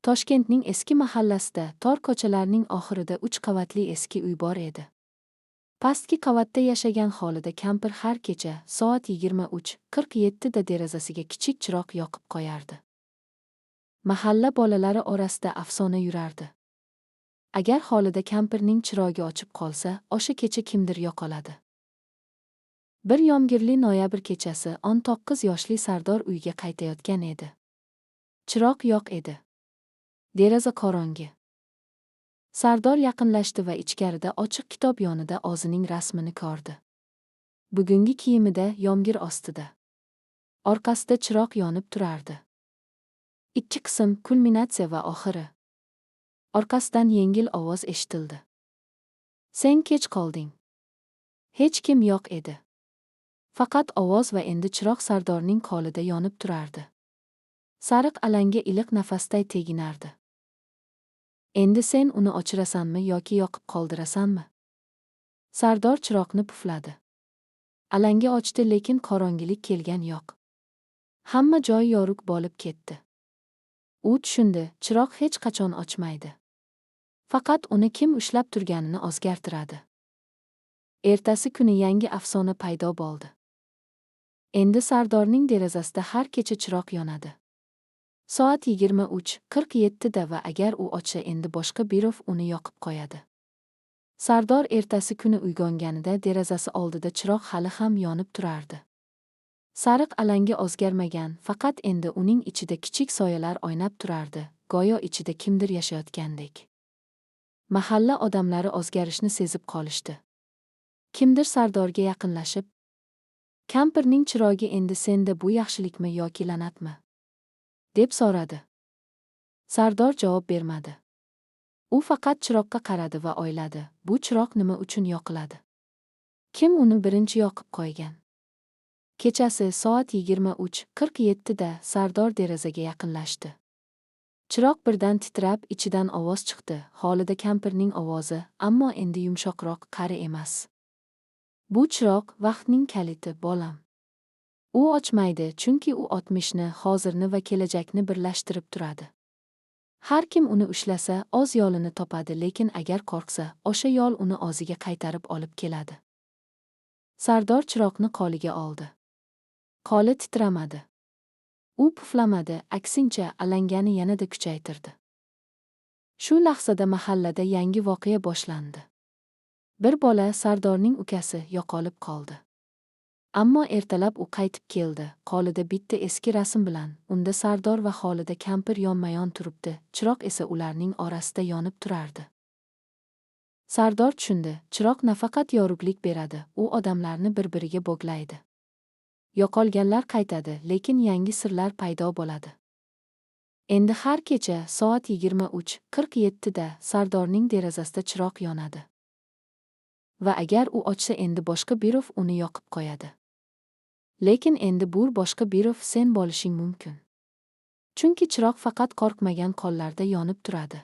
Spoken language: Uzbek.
Toshkentning eski mahallasida, tor ko'chalarning oxirida 3 qavatli eski uy bor edi. Pastki qavatda yashagan Xolida kampir har kecha soat 23:47 da derazasiga kichik chiroq yoqib qo'yardi. Mahalla bolalari orasida afsona yurardi. Agar Xolida kampirning chirog'i ochib qolsa, o'sha kecha kimdir yo'qoladi. Bir yomg'irli noyabr kechasi 19 yoshli Sardor uyga qaytayotgan edi. Chiroq yo'q edi. Deraza qorong'i. Sardor yaqinlashdi va ichkarida ochiq kitob yonida o'zining rasmini ko'rdi. Bugungi kiyimida yomg'ir ostida. Orqasida chiroq yonib turardi. Ikki qism kulminatsiya va oxiri. Orqasidan yengil ovoz eshitildi. Sen kech qolding. Hech kim yo'q edi. Faqat ovoz va endi chiroq Sardorning qo'lida yonib turardi. Sariq alanga iliq nafasday teginardi. Endi sen uni o'chirasanmi yoki yoqib qoldirasanmi? Sardor chiroqni pufladi. Alanga ochdi, lekin qorong'ilik kelgan yo'q. Hamma joy yorug' bo'lib ketdi. U tushundi, chiroq hech qachon ochmaydi. Faqat uni kim ushlab turganini o'zgartiradi. Ertasi kuni yangi afsona paydo bo'ldi. Endi Sardorning derazasida har kecha chiroq yonadi. Soat 23:47 da va agar u ochsa endi boshqa birov uni yoqib qo'yadi. Sardor ertasi kuni uyg'onganida derazasi oldida chiroq hali ham yonib turardi. Sariq alanga o'zgarmagan, faqat endi uning ichida kichik soyalar o'ynab turardi, go'yo ichida kimdir yashayotgandek. Mahalla odamlari o'zgarishni sezib qolishdi. Kimdir Sardorga yaqinlashib, "Kampirning chirog'i endi senda, bu yaxshilikmi yoki la'natmi?" deb so'radi. Sardor javob bermadi. U faqat chiroqqa qaradi va o'yladi, bu chiroq nima uchun yoqiladi? Kim uni birinchi yoqib qo'ygan? Kechasi soat 23:47 da Sardor derazaga yaqinlashdi. Chiroq birdan titrab, ichidan ovoz chiqdi, Xolida kampirning ovozi, ammo endi yumshoqroq, qari emas. Bu chiroq vaqtning kaliti, bolam. U ochmaydi, chunki u o'tmishni, hozirni va kelajakni birlashtirib turadi. Har kim uni ushlasa, o'z yo'lini topadi, lekin agar qo'rqsa, o'sha yo'l uni o'ziga qaytarib olib keladi. Sardor chiroqni qo'liga oldi. Qo'li titramadi. U puflamadi, aksincha, alangani yanada kuchaytirdi. Shu lahzada mahallada yangi voqea boshlandi. Bir bola, Sardorning ukasi, yo'qolib qoldi. Ammo ertalab u qaytib keldi, qo'lida bitta eski rasm bilan. Unda Sardor va Xolida kampir yonma-yon turibdi, chiroq esa ularning orasida yonib turardi. Sardor tushundi, chiroq nafaqat yorug'lik beradi, u odamlarni bir-biriga bog'laydi. Yo'qolganlar qaytadi, lekin yangi sirlar paydo bo'ladi. Endi har kecha soat 23:47 da Sardorning derazasida chiroq yonadi. Va agar u ochsa endi boshqa birov uni yoqib qo'yadi. Lekin endi bu boshqa birov sen bo'lishing mumkin. Chunki chiroq faqat qo'rqmagan qo'llarda yonib turadi.